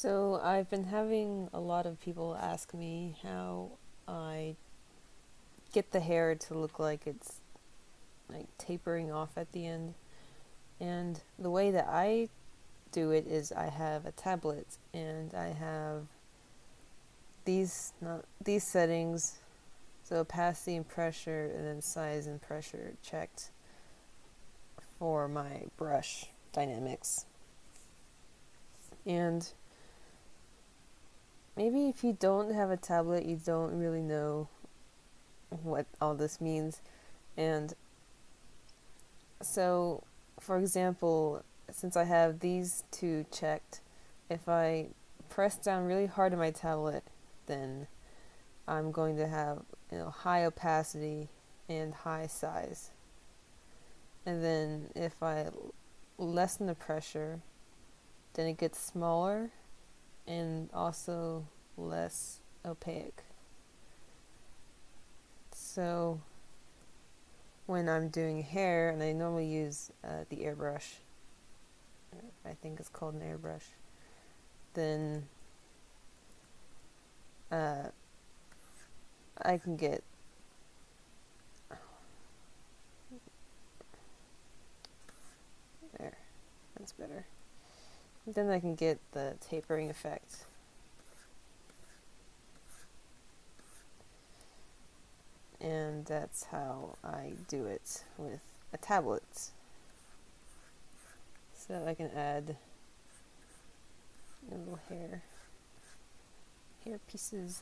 So I've been having a lot of people ask me how I get the hair to look like it's like tapering off at the end. And the way that I do it is I have a tablet and I have these settings, so opacity and pressure and then size and pressure checked for my brush dynamics. And maybe if you don't have a tablet, you don't really know what all this means. And so, for example, since I have these two checked, if I press down really hard on my tablet, then I'm going to have high opacity and high size. And then if I lessen the pressure, then it gets smaller and also less opaque. So when I'm doing hair, and I normally use the airbrush, I think it's called an airbrush, then I can get there, that's better. Then I can get the tapering effect. And that's how I do it with a tablet. So I can add little hair pieces.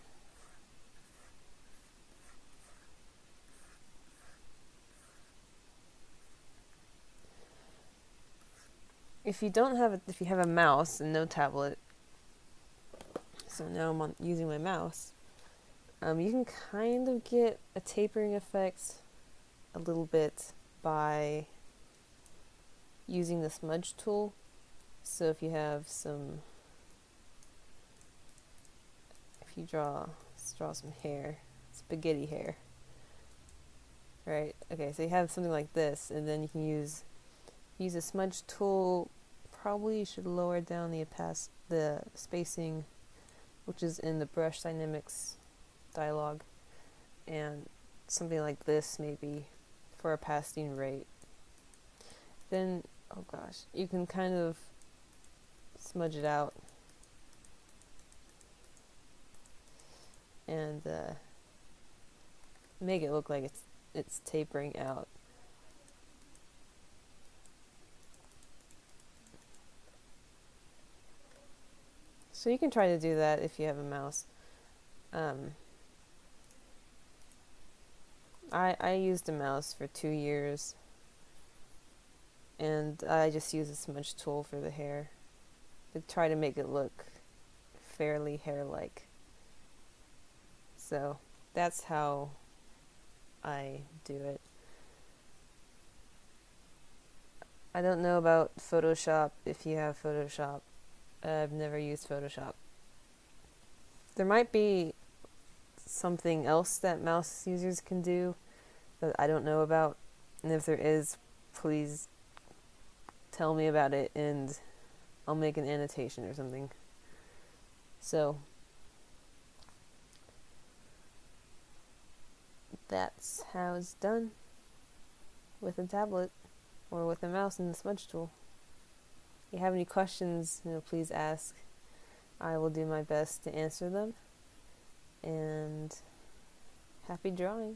If you have a mouse and no tablet, so now I'm using my mouse, you can kind of get a tapering effect a little bit by using the smudge tool. So if you draw some hair, spaghetti hair, right? Okay, so you have something like this, and then you can use a smudge tool. Probably you should lower down the spacing, which is in the brush dynamics dialog, and something like this maybe for a opacity rate. Then, oh gosh, you can kind of smudge it out and make it look like it's tapering out. So you can try to do that if you have a mouse. I used a mouse for 2 years, and I just use a smudge tool for the hair to try to make it look fairly hair-like. So that's how I do it. I don't know about Photoshop, if you have Photoshop. I've never used Photoshop. There might be something else that mouse users can do that I don't know about, and if there is, please tell me about it and I'll make an annotation or something. So that's how it's done with a tablet or with a mouse and the smudge tool. If you have any questions, please ask. I will do my best to answer them. And happy drawing.